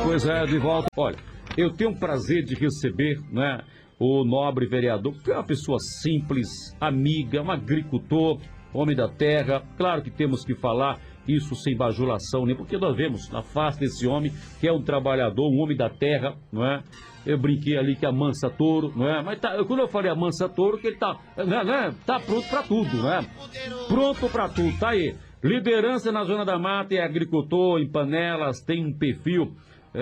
Pois é, de volta. Olha, eu tenho o prazer de receber, né, o nobre vereador, que é uma pessoa simples, amiga, um agricultor, homem da terra. Claro que temos que falar isso sem bajulação, né? Porque nós vemos na face desse homem que é um trabalhador, um homem da terra, não é? Eu brinquei ali que amansa touro, não é? Mas quando eu falei amansa touro, que ele tá, né, tá pronto para tudo, né? Pronto para tudo, tá aí. Liderança na Zona da Mata, é agricultor em Panelas, tem um perfil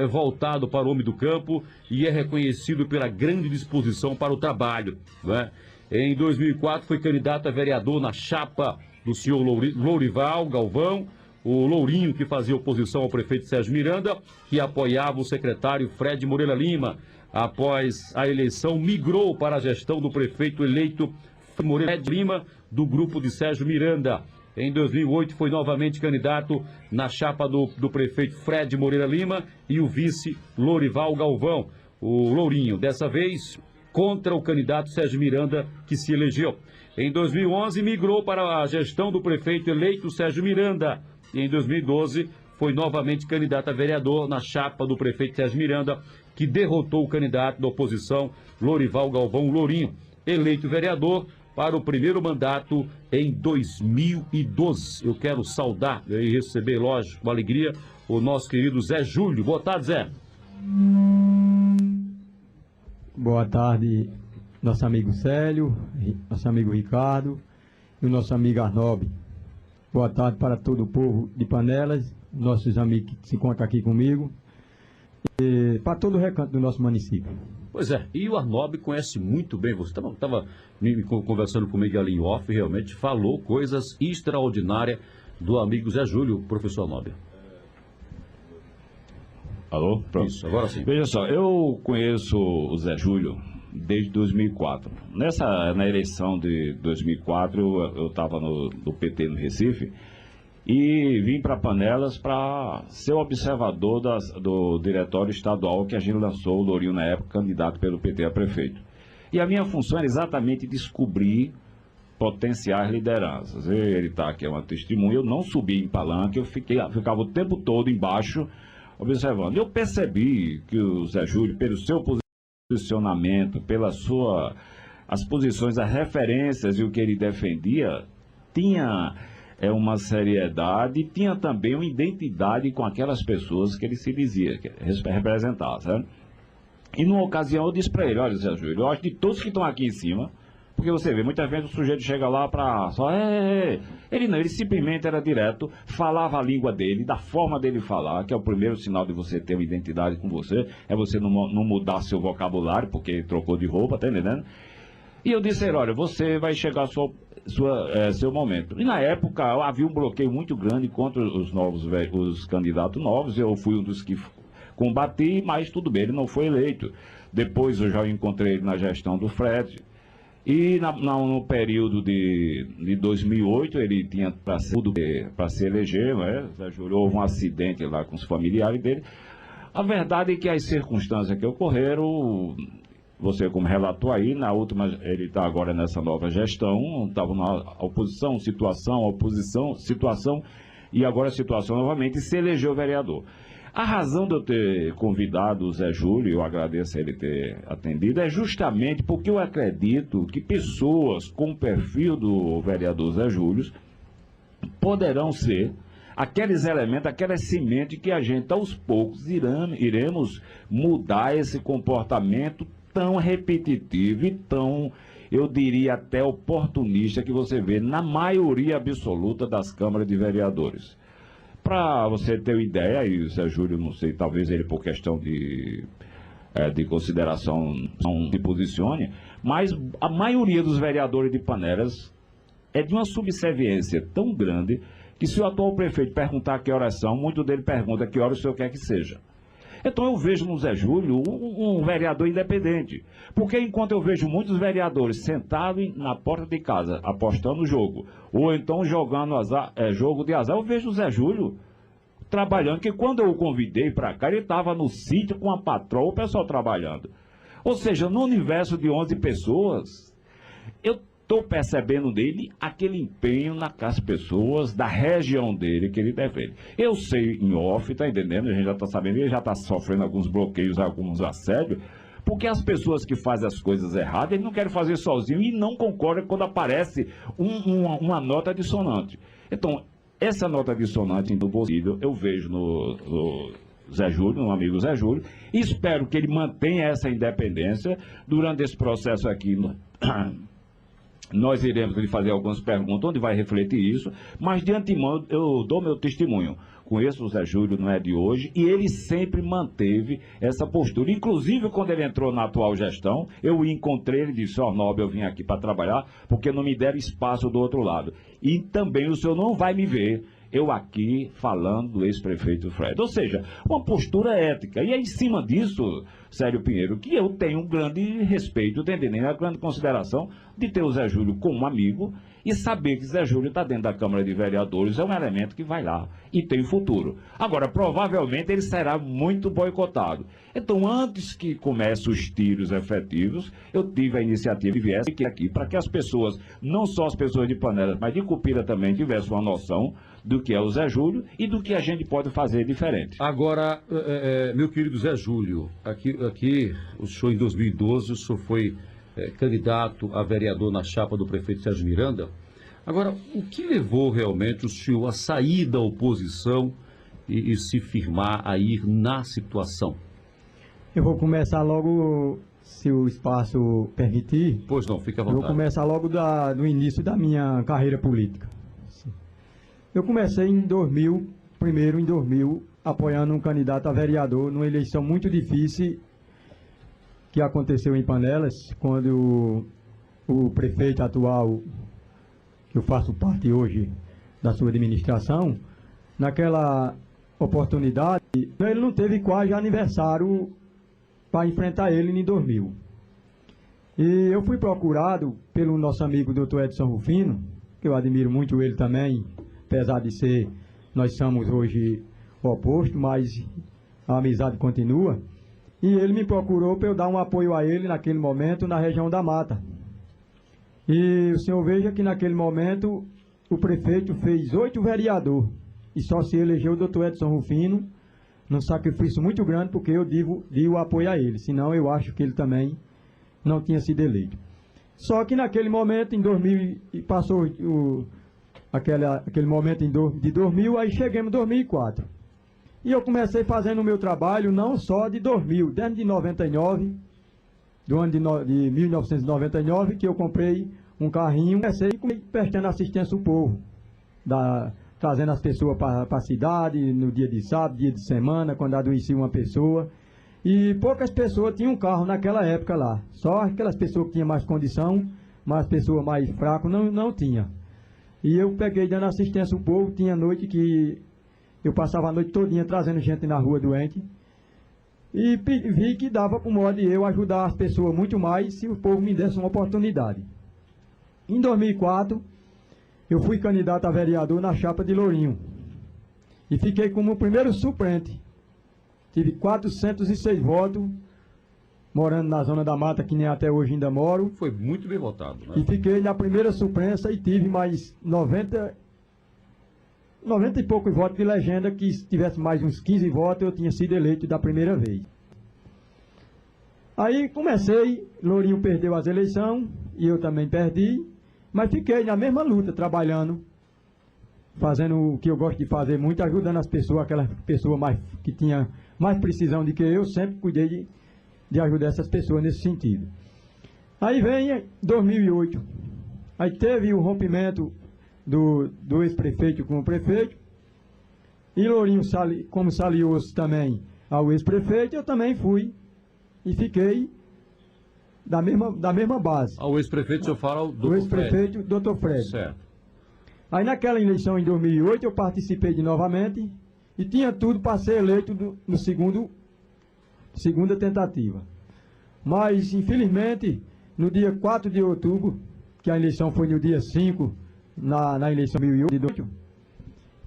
voltado para o homem do campo e é reconhecido pela grande disposição para o trabalho, né? Em 2004 foi candidato a vereador na chapa do senhor Lourival Galvão, o Lourinho, que fazia oposição ao prefeito Sérgio Miranda, que apoiava o secretário Fred Moreira Lima. Após a eleição, migrou para a gestão do prefeito eleito Moreira Lima, do grupo de Sérgio Miranda. Em 2008 foi novamente candidato na chapa do prefeito Fred Moreira Lima e o vice Lourival Galvão, o Lourinho, dessa vez contra o candidato Sérgio Miranda, que se elegeu. Em 2011 migrou para a gestão do prefeito eleito Sérgio Miranda e em 2012 foi novamente candidato a vereador na chapa do prefeito Sérgio Miranda, que derrotou o candidato da oposição Lourival Galvão Lourinho, eleito vereador para o primeiro mandato em 2012. Eu quero saudar e receber, lógico, com alegria, o nosso querido Zé Júlio. Boa tarde, Zé. Boa tarde, nosso amigo Célio, nosso amigo Ricardo e o nosso amigo Arnob. Boa tarde para todo o povo de Panelas, nossos amigos que se encontram aqui comigo, e para todo o recanto do nosso município. Pois é, e o Arnob conhece muito bem, você estava conversando comigo ali em off, realmente falou coisas extraordinárias do amigo Zé Júlio, professor Arnob. Alô? Pronto. Isso, agora sim. Veja só, eu conheço o Zé Júlio desde 2004. Na eleição de 2004, eu estava no PT no Recife e vim para Panelas para ser observador do diretório estadual que a gente lançou, o Lourinho na época, candidato pelo PT a prefeito. E a minha função era exatamente descobrir potenciais lideranças. Ele está aqui, é uma testemunha, eu não subi em palanque, eu ficava o tempo todo embaixo observando. Eu percebi que o Zé Júlio, pelo seu posicionamento, as posições, as referências e o que ele defendia, tinha uma seriedade, tinha também uma identidade com aquelas pessoas que ele se dizia que representar, sabe? E numa ocasião eu disse para ele: olha, Zé Júlio, eu acho de todos que estão aqui em cima, porque você vê, muitas vezes o sujeito chega lá para só... Ele não, ele simplesmente era direto, falava a língua dele, da forma dele falar, que é o primeiro sinal de você ter uma identidade com você, é você não mudar seu vocabulário, porque ele trocou de roupa, tá entendendo? E eu disse a ele: olha, você vai chegar seu momento. E na época havia um bloqueio muito grande contra os candidatos novos, eu fui um dos que combati, mas tudo bem, ele não foi eleito. Depois eu já encontrei ele na gestão do Fred. E no período de 2008, ele tinha para se eleger, né? Houve um acidente lá com os familiares dele. A verdade é que as circunstâncias que ocorreram, você como relatou aí, na última, ele está agora nessa nova gestão, estava na oposição, situação, e agora a situação novamente, e se elegeu vereador. A razão de eu ter convidado o Zé Júlio, eu agradeço a ele ter atendido, é justamente porque eu acredito que pessoas com o perfil do vereador Zé Júlio poderão ser aqueles elementos, aquelas sementes que a gente, aos poucos, iremos mudar esse comportamento tão repetitivo e tão, eu diria até oportunista, que você vê na maioria absoluta das câmaras de vereadores. Para você ter uma ideia, e o Zé Júlio, não sei, talvez ele por questão de consideração não se posicione, mas a maioria dos vereadores de Panelas é de uma subserviência tão grande que se o atual prefeito perguntar que horas são, muito dele pergunta que horas o senhor quer que seja. Então eu vejo no Zé Júlio um vereador independente, porque enquanto eu vejo muitos vereadores sentados na porta de casa apostando no jogo, ou então jogando jogo de azar, eu vejo o Zé Júlio trabalhando, que quando eu o convidei para cá, ele estava no sítio com a patroa, o pessoal trabalhando. Ou seja, no universo de 11 pessoas, eu estou percebendo dele aquele empenho nas pessoas da região dele que ele defende. Eu sei em off, tá entendendo? A gente já está sabendo, ele já está sofrendo alguns bloqueios, alguns assédios, porque as pessoas que fazem as coisas erradas, ele não quer fazer sozinho e não concorda quando aparece uma nota dissonante. Então, essa nota dissonante do possível, eu vejo no Zé Júlio, no amigo Zé Júlio, e espero que ele mantenha essa independência durante esse processo aqui. Nós iremos lhe fazer algumas perguntas, onde vai refletir isso, mas de antemão eu dou meu testemunho. Conheço o Zé Júlio, não é de hoje, e ele sempre manteve essa postura. Inclusive, quando ele entrou na atual gestão, eu o encontrei, ele disse, Nobre, eu vim aqui para trabalhar, porque não me deram espaço do outro lado. E também o senhor não vai me ver eu aqui falando do ex-prefeito Fred. Ou seja, uma postura ética. E é em cima disso, Célio Pinheiro, que eu tenho um grande respeito, entendendo, uma grande consideração de ter o Zé Júlio como amigo e saber que Zé Júlio está dentro da Câmara de Vereadores, é um elemento que vai lá e tem futuro. Agora, provavelmente ele será muito boicotado. Então, antes que comecem os tiros efetivos, eu tive a iniciativa de viesse aqui para que as pessoas, não só as pessoas de Panelas, mas de Cupira também, tivessem uma noção do que é o Zé Júlio e do que a gente pode fazer diferente. Agora, meu querido Zé Júlio, aqui o senhor em 2012, o senhor foi candidato a vereador na chapa do prefeito Sérgio Miranda. Agora, o que levou realmente o senhor a sair da oposição e se firmar a ir na situação? Eu vou começar logo, se o espaço permitir. Pois não, fica à vontade. Eu vou começar logo do início da minha carreira política. Eu comecei em 2000, apoiando um candidato a vereador numa eleição muito difícil que aconteceu em Panelas, quando o prefeito atual, que eu faço parte hoje da sua administração, naquela oportunidade, ele não teve quase aniversário para enfrentar ele em 2000. E eu fui procurado pelo nosso amigo Dr. Edson Rufino, que eu admiro muito ele também, apesar de ser, nós somos hoje opostos, mas a amizade continua. E ele me procurou para eu dar um apoio a ele naquele momento na região da Mata. E o senhor veja que naquele momento o prefeito fez 8 vereadores e só se elegeu o doutor Edson Rufino, num sacrifício muito grande, porque eu dei o apoio a ele, senão eu acho que ele também não tinha sido eleito. Só que naquele momento, em 2000, passou aquele momento de 2000, aí chegamos em 2004. E eu comecei fazendo o meu trabalho não só de 2000, desde de 99, do ano de 1999, que eu comprei um carrinho, comecei prestando assistência ao povo, trazendo as pessoas para a cidade, no dia de sábado, dia de semana, quando adoecia uma pessoa. E poucas pessoas tinham carro naquela época lá, só aquelas pessoas que tinham mais condição, mas as pessoas mais fracas não tinham. E eu peguei dando assistência ao povo, tinha noite que eu passava a noite todinha trazendo gente na rua doente. E vi que dava para o modo de eu ajudar as pessoas muito mais se o povo me desse uma oportunidade. Em 2004, eu fui candidato a vereador na chapa de Lourinho. E fiquei como o primeiro suplente. Tive 406 votos, morando na Zona da Mata, que nem até hoje ainda moro. Foi muito bem votado, né? E fiquei na primeira suplência e tive mais 90 e poucos votos de legenda, que se tivesse mais uns 15 votos, eu tinha sido eleito da primeira vez. Aí comecei, Lourinho perdeu as eleições, e eu também perdi, mas fiquei na mesma luta, trabalhando, fazendo o que eu gosto de fazer muito, ajudando as pessoas, aquelas pessoas que tinham mais precisão do que eu, sempre cuidei de ajudar essas pessoas nesse sentido. Aí vem 2008, aí teve o rompimento do ex-prefeito com o prefeito, e Lourinho, como saliou-se também ao ex-prefeito, eu também fui e fiquei da mesma base. Ao ex-prefeito, o senhor fala o do ex-prefeito, Dr. Fred. Certo. Aí naquela eleição em 2008 eu participei novamente e tinha tudo para ser eleito no segunda tentativa. Mas, infelizmente, no dia 4 de outubro, que a eleição foi no dia 5, na eleição de 2008,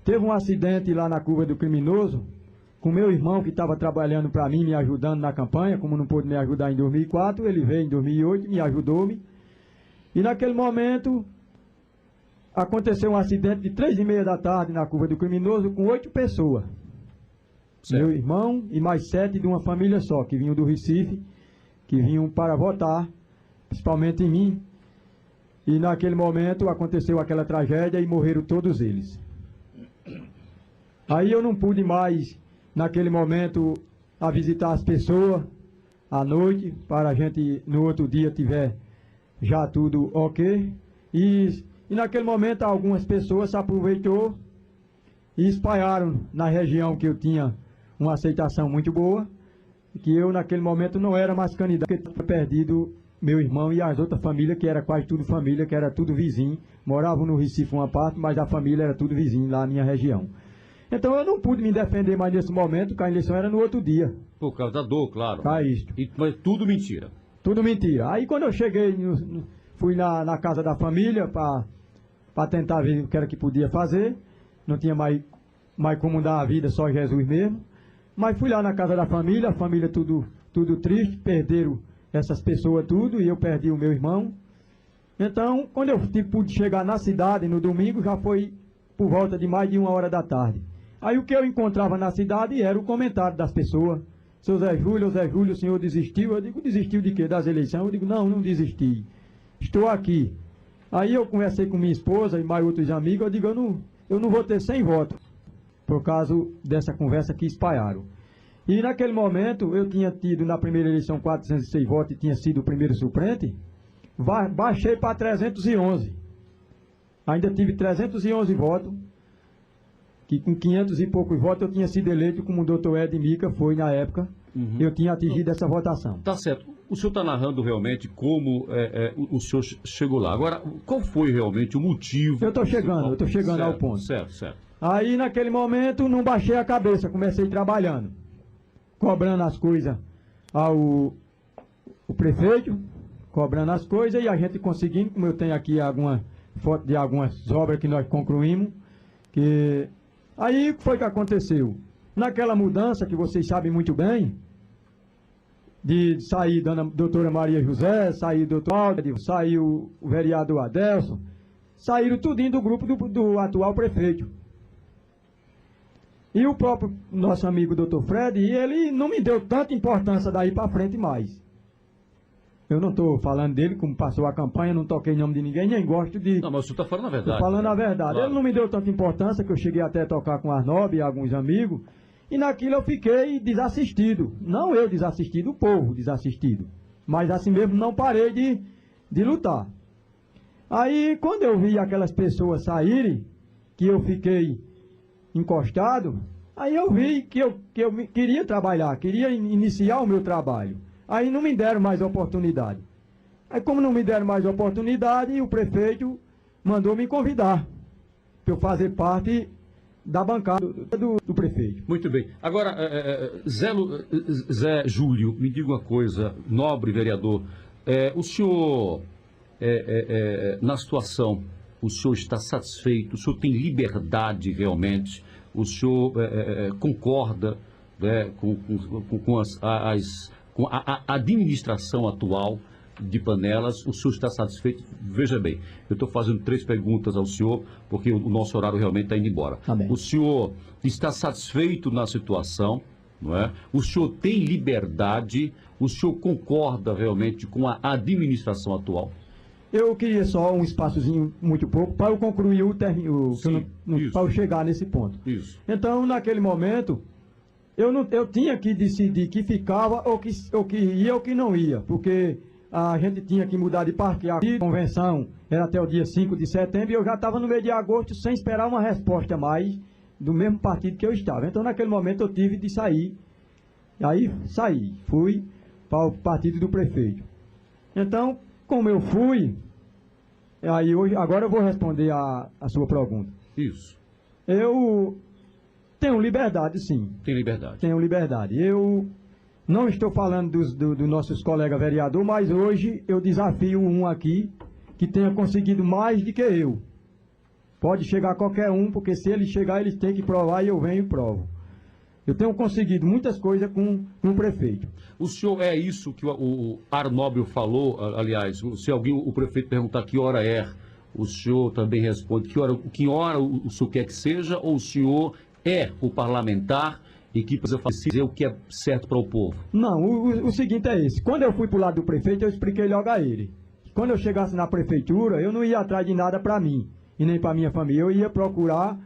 teve um acidente lá na curva do Criminoso, com meu irmão que estava trabalhando para mim, me ajudando na campanha, como não pôde me ajudar em 2004, ele veio em 2008, me ajudou-me. E naquele momento aconteceu um acidente de 3h30 da tarde na Curva do Criminoso com 8 pessoas. Certo. Meu irmão e mais 7 de uma família só, que vinham do Recife, que vinham para votar, principalmente em mim. E naquele momento aconteceu aquela tragédia e morreram todos eles. Aí eu não pude mais, naquele momento, a visitar as pessoas à noite, para a gente no outro dia tiver já tudo ok. E naquele momento algumas pessoas se aproveitou e espalharam na região que eu tinha uma aceitação muito boa, que eu naquele momento não era mais candidato, porque tinha perdido meu irmão e as outras famílias, que era quase tudo família, que era tudo vizinho, moravam no Recife uma parte, mas a família era tudo vizinho lá na minha região. Então eu não pude me defender mais nesse momento, porque a eleição era no outro dia. Por causa da dor, claro. Isto. Mas tudo mentira. Tudo mentira. Aí quando eu cheguei, fui na casa da família para tentar ver o que era que podia fazer. Não tinha mais como dar a vida, só Jesus mesmo. Mas fui lá na casa da família, a família tudo triste, perderam essas pessoas tudo, e eu perdi o meu irmão. Então, quando eu pude chegar na cidade no domingo, já foi por volta de mais de 1h da tarde. Aí o que eu encontrava na cidade era o comentário das pessoas. Seu Zé Júlio, o senhor desistiu? Eu digo, desistiu de quê? Das eleições? Eu digo, não desisti. Estou aqui. Aí eu conversei com minha esposa e mais outros amigos, eu digo, eu não vou ter 100 votos, por causa dessa conversa que espalharam. E naquele momento, eu tinha tido na primeira eleição 406 votos e tinha sido o primeiro suplente, baixei para 311. Ainda tive 311 votos, que com 500 e poucos votos eu tinha sido eleito, como o doutor Ed Mica foi na época, eu tinha atingido essa votação. Tá certo. O senhor está narrando realmente como o senhor chegou lá. Agora, qual foi realmente o motivo? Eu estou chegando certo, ao ponto. Certo. Aí, naquele momento, não baixei a cabeça, comecei trabalhando, cobrando as coisas ao prefeito, cobrando as coisas, e a gente conseguindo, como eu tenho aqui alguma foto de algumas obras que nós concluímos, que... Aí, o que foi que aconteceu? Naquela mudança, que vocês sabem muito bem, de sair da doutora Maria José, sair o doutor Aldo, saiu o vereador Adelson, saíram tudinho do grupo do atual prefeito. E o próprio nosso amigo doutor Fred, ele não me deu tanta importância daí para frente mais. Eu não estou falando dele, como passou a campanha, não toquei em nome de ninguém, nem gosto de... Não, mas o senhor está falando a verdade. Estou falando a verdade. Claro. Ele não me deu tanta importância, que eu cheguei até a tocar com Arnob e alguns amigos, e naquilo eu fiquei desassistido. Não eu desassistido, o povo desassistido. Mas assim mesmo não parei de lutar. Aí, quando eu vi aquelas pessoas saírem, que eu fiquei encostado, aí eu vi que eu queria trabalhar, queria iniciar o meu trabalho. Aí não me deram mais oportunidade. Aí como não me deram mais oportunidade, o prefeito mandou me convidar para eu fazer parte da bancada do prefeito. Muito bem. Agora, Zé Júlio, me diga uma coisa, nobre vereador, o senhor, na situação, o senhor está satisfeito, o senhor tem liberdade realmente, o senhor concorda com a administração atual de Panelas, o senhor está satisfeito? Veja bem, eu estou fazendo 3 perguntas ao senhor, porque o nosso horário realmente está indo embora. Tá bem. O senhor está satisfeito na situação, não é? O senhor tem liberdade, o senhor concorda realmente com a administração atual? Eu queria só um espaçozinho, muito pouco, para eu concluir para eu chegar nesse ponto. Isso. Então, naquele momento, eu tinha que decidir que ficava ou que ia ou que não ia, porque a gente tinha que mudar de partido. A convenção era até o dia 5 de setembro e eu já estava no mês de agosto sem esperar uma resposta mais do mesmo partido que eu estava. Então, naquele momento, eu tive de sair. Aí, fui para o partido do prefeito. Então, como eu fui, agora eu vou responder a sua pergunta. Isso. Eu tenho liberdade, sim. Tem liberdade. Tenho liberdade. Eu não estou falando dos nossos colegas vereadores, mas hoje eu desafio um aqui que tenha conseguido mais do que eu. Pode chegar qualquer um, porque se ele chegar, eles têm que provar e eu venho e provo. Eu tenho conseguido muitas coisas com o prefeito. O senhor é isso que o Arnóbio falou, aliás, se alguém, o prefeito perguntar que hora é, o senhor também responde que hora o senhor quer que seja, ou o senhor é o parlamentar e que precisa fazer o que é certo para o povo? Não, o seguinte é esse. Quando eu fui para o lado do prefeito, eu expliquei logo a ele. Quando eu chegasse na prefeitura, eu não ia atrás de nada para mim e nem para minha família. Eu ia procurar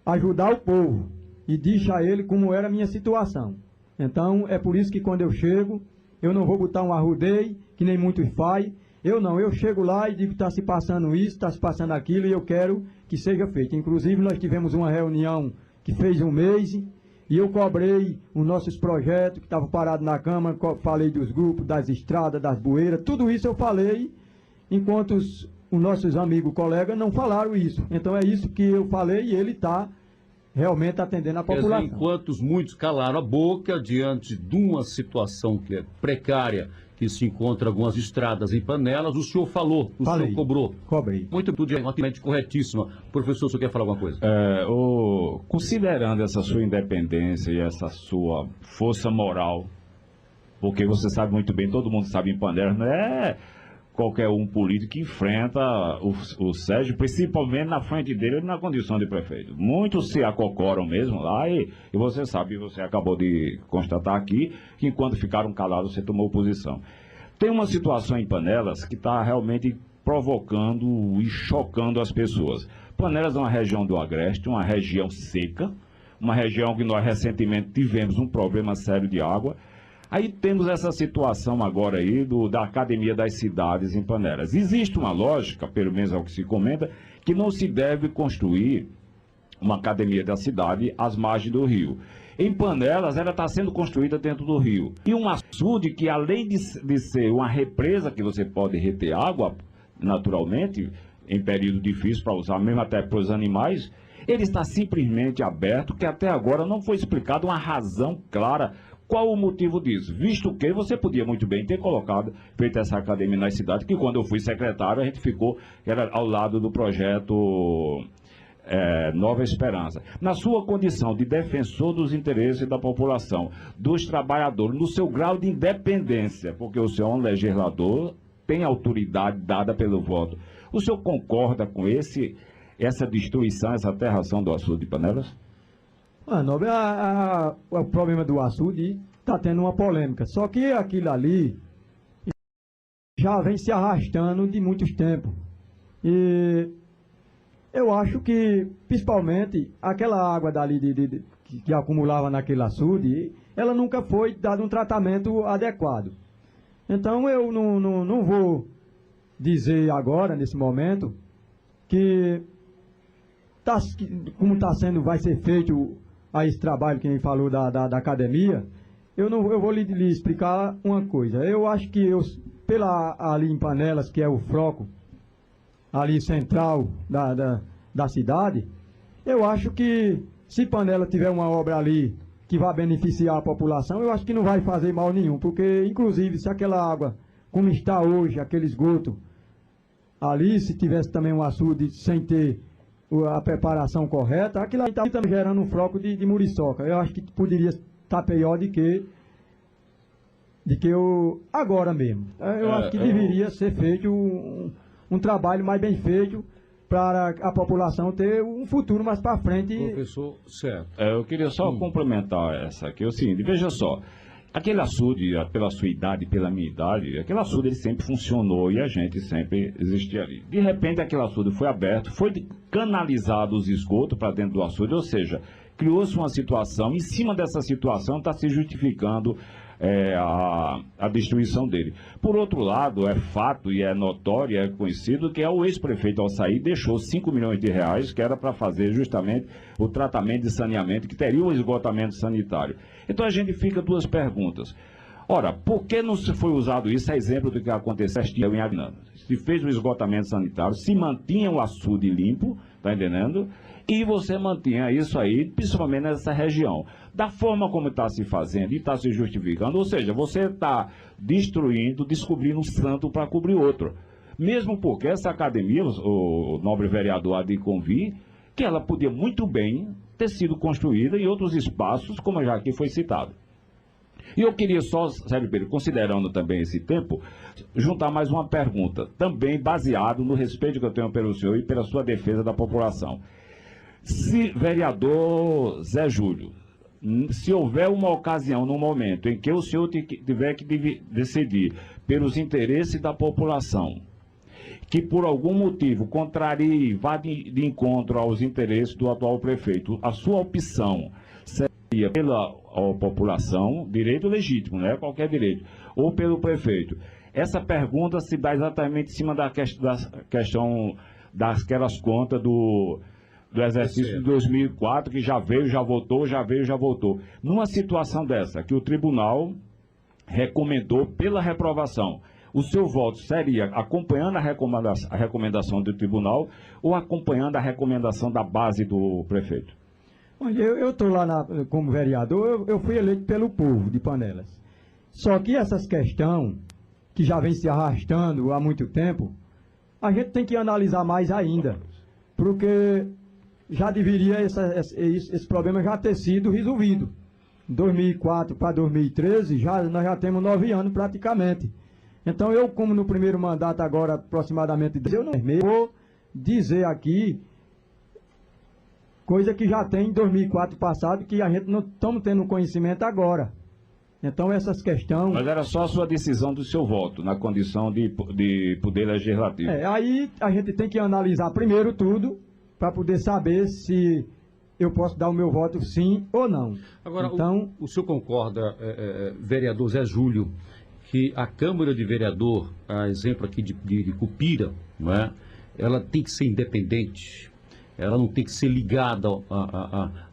ajudar o povo e disse a ele como era a minha situação. Então, é por isso que quando eu chego, eu não vou botar um arrudei, que nem muitos fazem. Eu chego lá e digo, está se passando isso, está se passando aquilo, e eu quero que seja feito. Inclusive, nós tivemos uma reunião que fez um mês, e eu cobrei os nossos projetos, que estavam parados na Câmara, falei dos grupos, das estradas, das bueiras, tudo isso eu falei, enquanto os nossos amigos, colegas, não falaram isso. Então, é isso que eu falei, e ele está realmente atendendo a população. Quer dizer, enquanto muitos calaram a boca diante de uma situação que é precária, que se encontra algumas estradas em Panelas, o senhor falou, senhor cobrou. Cobrei. Muito tudo exatamente corretíssima. Professor, o senhor quer falar alguma coisa? Considerando essa sua independência e essa sua força moral, porque você sabe muito bem, todo mundo sabe em Panelas, não é qualquer um político que enfrenta o Sérgio, principalmente na frente dele na condição de prefeito. Muitos se acocoram mesmo lá e você sabe, você acabou de constatar aqui, que enquanto ficaram calados você tomou posição. Tem uma situação em Panelas que está realmente provocando e chocando as pessoas. Panelas é uma região do Agreste, uma região seca, uma região que nós recentemente tivemos um problema sério de água. Aí temos essa situação agora aí da Academia das Cidades em Panelas. Existe uma lógica, pelo menos é o que se comenta, que não se deve construir uma Academia da Cidade às margens do rio. Em Panelas, ela está sendo construída dentro do rio. E um açude que, além de ser uma represa que você pode reter água, naturalmente, em período difícil para usar, mesmo até para os animais, ele está simplesmente aberto, que até agora não foi explicada uma razão clara. Qual o motivo disso? Visto que você podia muito bem ter feito essa academia nas cidades, que quando eu fui secretário, a gente ficou, era ao lado do projeto Nova Esperança. Na sua condição de defensor dos interesses da população, dos trabalhadores, no seu grau de independência, porque o senhor é um legislador, tem autoridade dada pelo voto. O senhor concorda com essa destruição, essa aterração do açude de Panelas? Nobre, o problema do açude está tendo uma polêmica. Só que aquilo ali já vem se arrastando de muitos tempos. E eu acho que, principalmente, aquela água dali que acumulava naquele açude, ela nunca foi dado um tratamento adequado. Então eu não vou dizer agora, nesse momento, que como está sendo, vai ser feito a esse trabalho que a gente falou da academia. Eu vou lhe explicar uma coisa. Eu acho que ali em Panelas, que é o foco ali central da cidade, eu acho que se Panelas tiver uma obra ali que vai beneficiar a população, eu acho que não vai fazer mal nenhum, porque inclusive se aquela água, como está hoje, aquele esgoto ali, se tivesse também um açude sem ter a preparação correta, aquilo aí está gerando um floco de muriçoca. Eu acho que poderia estar pior do que agora mesmo. Eu acho que deveria ser feito um trabalho mais bem feito para a população ter um futuro mais para frente. Professor, certo. Eu queria só complementar essa aqui. É o seguinte, veja só. Aquele açude, pela sua idade, pela minha idade, aquele açude ele sempre funcionou e a gente sempre existia ali. De repente aquele açude foi aberto, foi canalizado os esgotos para dentro do açude, ou seja, criou-se uma situação, em cima dessa situação está se justificando a destruição dele. Por outro lado, é fato e é notório, é conhecido que o ex-prefeito ao sair deixou 5 milhões de reais que era para fazer justamente o tratamento de saneamento, que teria um esgotamento sanitário. Então a gente fica duas perguntas. Ora, por que não se foi usado isso? É exemplo do que aconteceu em Agnano. Se fez o esgotamento sanitário, se mantinha o açude limpo, tá entendendo? E você mantinha isso aí, principalmente nessa região. Da forma como está se fazendo e está se justificando, ou seja, você está descobrindo um santo para cobrir outro. Mesmo porque essa academia, o nobre vereador há de convir, que ela podia muito bem ter sido construída em outros espaços, como já aqui foi citado. E eu queria só, Célio Pedro, considerando também esse tempo, juntar mais uma pergunta, também baseado no respeito que eu tenho pelo senhor e pela sua defesa da população. Se, vereador Zé Júlio, se houver uma ocasião, num momento em que o senhor tiver que decidir pelos interesses da população, que por algum motivo contrarie, vá de encontro aos interesses do atual prefeito, a sua opção seria pela população, direito legítimo, não é qualquer direito, ou pelo prefeito. Essa pergunta se dá exatamente em cima da questão daquelas contas do exercício de 2004, que já veio, já votou, já veio, já votou. Numa situação dessa, que o tribunal recomendou pela reprovação, o seu voto seria acompanhando a recomendação do tribunal ou acompanhando a recomendação da base do prefeito? Eu estou lá como vereador, eu fui eleito pelo povo de Panelas. Só que essas questões, que já vem se arrastando há muito tempo, a gente tem que analisar mais ainda, porque já deveria esse problema já ter sido resolvido. 2004 para 2013, nós já temos 9 anos praticamente. Então eu, como no primeiro mandato agora aproximadamente, eu não vou dizer aqui coisa que já tem em 2004 passado, que a gente não estamos tendo conhecimento agora. Então essas questões... Mas era só a sua decisão do seu voto, na condição de poder legislativo. Aí a gente tem que analisar primeiro tudo, para poder saber se eu posso dar o meu voto sim ou não. Agora, então, o senhor concorda, vereador Zé Júlio, que a Câmara de Vereador, a exemplo aqui de Cupira, não é? Ela tem que ser independente, ela não tem que ser ligada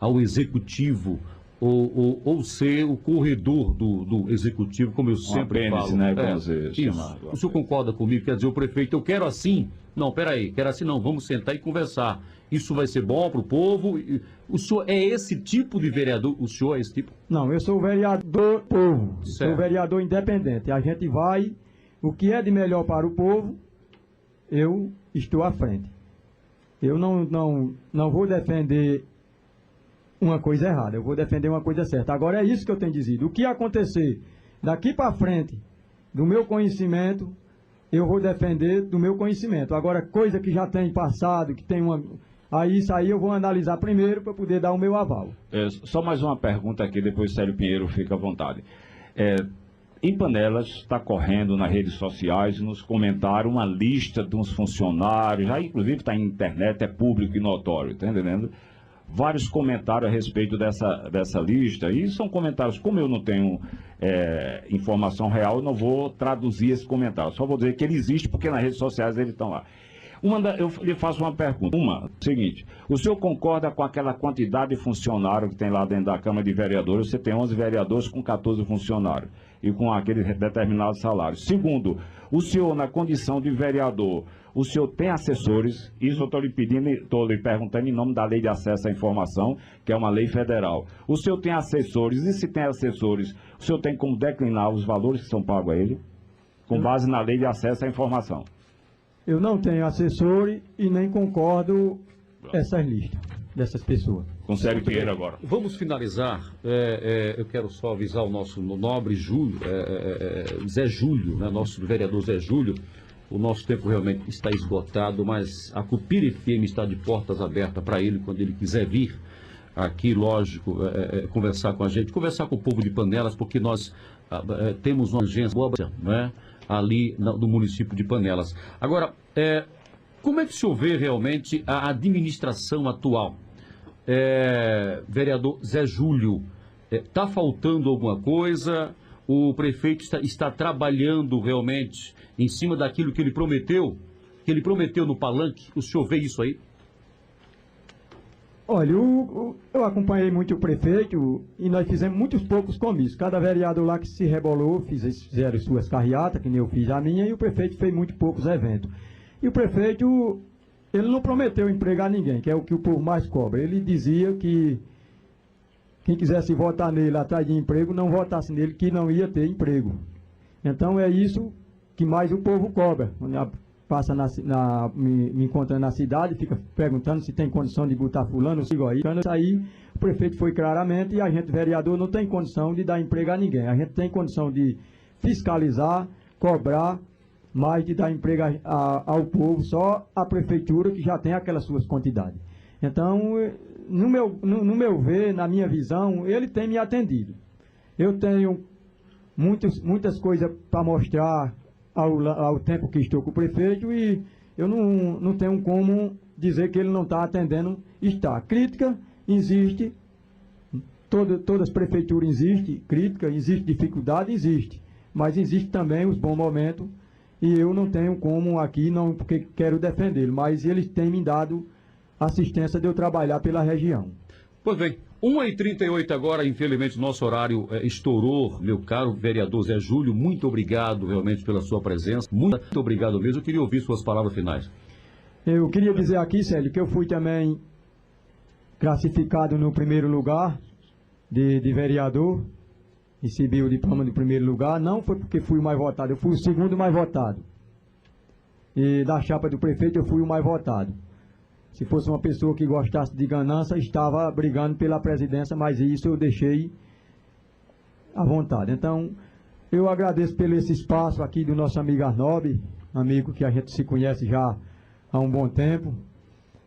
ao executivo ou ser o corredor do executivo, como eu sempre falo. Né, como você chama. O senhor concorda comigo? Quer dizer, o prefeito, eu quero assim. Não, peraí, quero assim não, vamos sentar e conversar. Isso vai ser bom para o povo. O senhor é esse tipo de vereador? O senhor é esse tipo? Não, eu sou o vereador povo, certo. Sou vereador independente. A gente vai, o que é de melhor para o povo, eu estou à frente. Eu não vou defender uma coisa errada, eu vou defender uma coisa certa. Agora é isso que eu tenho dizido. O que acontecer daqui para frente, do meu conhecimento, eu vou defender do meu conhecimento. Agora, coisa que já tem passado, que tem uma... Aí isso aí eu vou analisar primeiro para poder dar o meu aval. Só mais uma pergunta aqui, depois o Célio Pinheiro fica à vontade. Em Panelas, está correndo nas redes sociais, nos comentários, uma lista de uns funcionários, já inclusive está em internet, é público e notório, está entendendo? Vários comentários a respeito dessa lista, e são comentários, como eu não tenho informação real, eu não vou traduzir esse comentário, só vou dizer que ele existe porque nas redes sociais eles estão lá. Eu lhe faço uma pergunta. Seguinte, o senhor concorda com aquela quantidade de funcionários que tem lá dentro da Câmara de Vereadores? Você tem 11 vereadores com 14 funcionários e com aqueles determinados salários. Segundo, o senhor, na condição de vereador, o senhor tem assessores? Isso eu estou lhe perguntando em nome da Lei de Acesso à Informação, que é uma lei federal. O senhor tem assessores? E se tem assessores, o senhor tem como declinar os valores que são pagos a ele? Com base na Lei de Acesso à Informação. Eu não tenho assessor e nem concordo essas listas dessas pessoas. Consegue Pinheiro agora. Vamos finalizar. Eu quero só avisar o nosso nobre Júlio, Zé Júlio, né, nosso vereador Zé Júlio. O nosso tempo realmente está esgotado, mas a Cupira FM está de portas abertas para ele quando ele quiser vir aqui, lógico, conversar com a gente, conversar com o povo de Panelas, porque nós temos uma agência boa, né? Ali no município de Panelas. Agora, como é que o senhor vê realmente a administração atual? Vereador Zé Júlio, está faltando alguma coisa? O prefeito está trabalhando realmente em cima daquilo que ele prometeu no palanque? O senhor vê isso aí? Olha, eu acompanhei muito o prefeito e nós fizemos muitos poucos comícios. Cada vereador lá que se rebolou, fizeram suas carreatas, que nem eu fiz a minha, e o prefeito fez muito poucos eventos. E o prefeito, ele não prometeu empregar ninguém, que é o que o povo mais cobra. Ele dizia que quem quisesse votar nele atrás de emprego, não votasse nele, que não ia ter emprego. Então é isso que mais o povo cobra. passa me encontrando na cidade, fica perguntando se tem condição de botar fulano, sigo aí. Quando isso aí, o prefeito foi claramente e a gente, vereador, não tem condição de dar emprego a ninguém. A gente tem condição de fiscalizar, cobrar, mas de dar emprego ao povo, só a prefeitura que já tem aquelas suas quantidades. Então, no meu ver, na minha visão, ele tem me atendido. Eu tenho muitas coisas para mostrar ao tempo que estou com o prefeito e eu não tenho como dizer que ele não está atendendo. Está. Crítica existe, todas as prefeituras existem, crítica, existe dificuldade, existe, mas existe também os bons momentos e eu não tenho como aqui, não porque quero defendê-lo, mas eles têm me dado assistência de eu trabalhar pela região. Pois bem, 1h38 agora, infelizmente nosso horário estourou, meu caro vereador Zé Júlio, muito obrigado realmente pela sua presença, muito obrigado mesmo, eu queria ouvir suas palavras finais. Eu queria dizer aqui, Célio, que eu fui também classificado no primeiro lugar de vereador, recebi o diploma de primeiro lugar, não foi porque fui o mais votado, eu fui o segundo mais votado, e da chapa do prefeito eu fui o mais votado. Se fosse uma pessoa que gostasse de ganância, estava brigando pela presidência, mas isso eu deixei à vontade. Então, eu agradeço pelo esse espaço aqui do nosso amigo Arnob, amigo que a gente se conhece já há um bom tempo,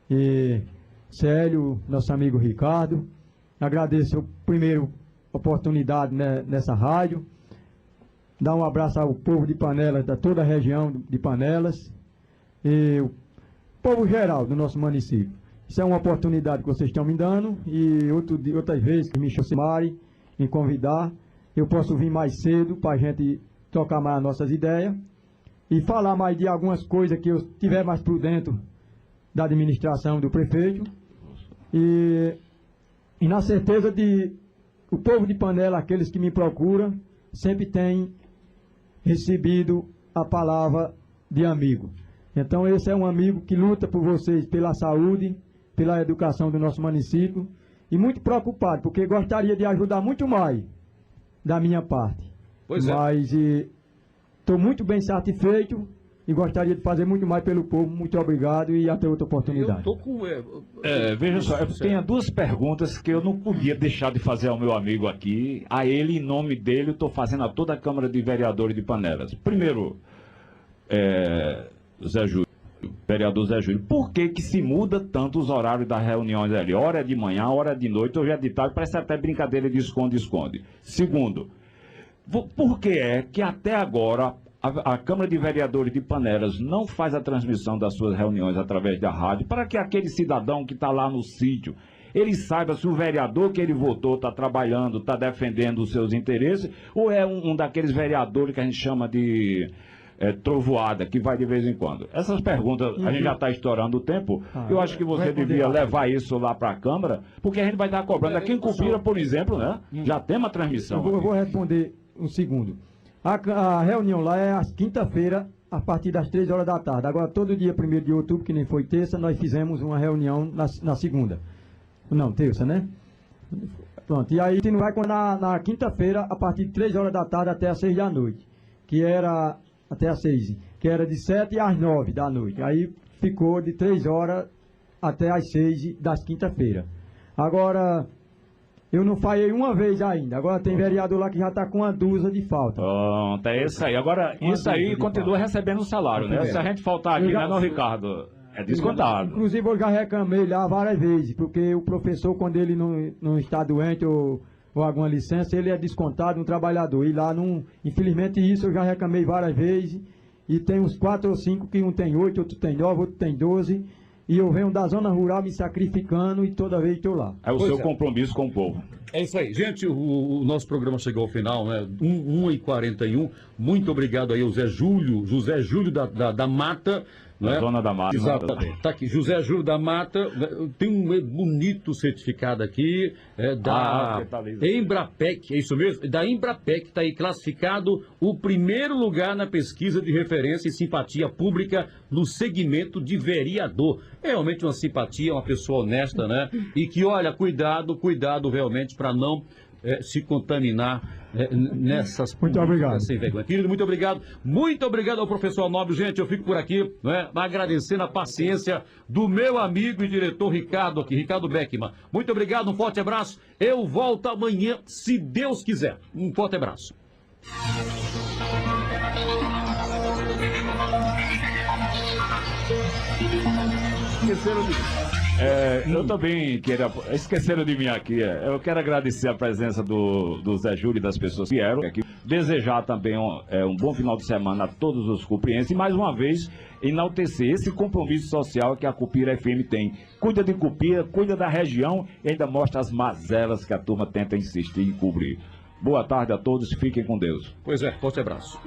e Célio, nosso amigo Ricardo. Agradeço a primeira oportunidade nessa rádio, dar um abraço ao povo de Panelas, da toda a região de Panelas, e povo geral do nosso município. Isso é uma oportunidade que vocês estão me dando e outras vezes que me chamarem, me convidar, eu posso vir mais cedo para a gente trocar mais as nossas ideias e falar mais de algumas coisas que eu estiver mais por dentro da administração do prefeito e na certeza de o povo de Panela, aqueles que me procuram, sempre tem recebido a palavra de amigo. Então esse é um amigo que luta por vocês pela saúde, pela educação do nosso município e muito preocupado, porque gostaria de ajudar muito mais da minha parte. Pois é. Mas estou muito bem satisfeito e gostaria de fazer muito mais pelo povo. Muito obrigado e até outra oportunidade. Eu tô com... veja só, eu tenho duas perguntas que eu não podia deixar de fazer ao meu amigo aqui. A ele, em nome dele, eu estou fazendo a toda a Câmara de Vereadores de Panelas. Primeiro, Zé Júlio, vereador Zé Júlio, por que se muda tanto os horários das reuniões ali? Hora é de manhã, hora é de noite, hoje é de tarde, parece até brincadeira de esconde-esconde. Segundo, por que é que até agora a Câmara de Vereadores de Panelas não faz a transmissão das suas reuniões através da rádio, para que aquele cidadão que está lá no sítio, ele saiba se o vereador que ele votou está trabalhando, está defendendo os seus interesses, ou é um daqueles vereadores que a gente chama de trovoada, que vai de vez em quando. Essas perguntas, a gente já está estourando o tempo, eu acho que você devia levar isso lá para a Câmara, porque a gente vai estar cobrando. Aqui em Cupira, por exemplo, né, já tem uma transmissão. Eu vou responder um segundo. A reunião lá é às quinta-feira, a partir das 3 horas da tarde. Agora, todo dia 1º de outubro, que nem foi terça, nós fizemos uma reunião na segunda. Não, terça, né? Pronto, e aí não vai na quinta-feira, a partir de 3 horas da tarde até às 6 da noite, que era até às 6, que era de 7 às 9 da noite. Aí ficou de 3 horas até às 6 das quinta-feira. Agora, eu não falhei uma vez ainda. Agora tem vereador lá que já está com uma dúzia de falta. Pronto, é isso aí. Agora, isso aí continua recebendo o salário, né? Se a gente faltar aqui, né, não, Ricardo? É descontado. Inclusive, eu já reclamei lá várias vezes, porque o professor, quando ele não está doente ou alguma licença, ele é descontado um trabalhador. E lá, infelizmente, isso eu já reclamei várias vezes. E tem uns 4 ou 5 que um tem 8, outro tem 9, outro tem 12. E eu venho da zona rural me sacrificando e toda vez estou lá. É o seu compromisso com o povo. É isso aí. Gente, o nosso programa chegou ao final, né? 1h41. Muito obrigado aí ao José Júlio da Mata. Na Zona da Mata. Exatamente. Está aqui, José Júlio da Mata. Tem um bonito certificado aqui da Embrapec, é isso mesmo? Da Embrapec, está aí classificado o primeiro lugar na pesquisa de referência e simpatia pública no segmento de vereador. É realmente uma simpatia, uma pessoa honesta, né? E que, olha, cuidado realmente para não se contaminar nessas Muito obrigado. sem vergonha. Querido, muito obrigado. Muito obrigado ao professor Nobre. Gente, eu fico por aqui, agradecendo a paciência do meu amigo e diretor Ricardo Beckman. Muito obrigado, um forte abraço. Eu volto amanhã, se Deus quiser. Um forte abraço. Esqueceram de mim. Eu também queria. Esqueceram de mim aqui. Eu quero agradecer a presença do Zé Júlio e das pessoas que vieram aqui. Desejar também um bom final de semana a todos os cupienses. E mais uma vez, enaltecer esse compromisso social que a Cupira FM tem. Cuida de Cupira, cuida da região e ainda mostra as mazelas que a turma tenta insistir em cobrir. Boa tarde a todos, fiquem com Deus. Pois é, forte abraço.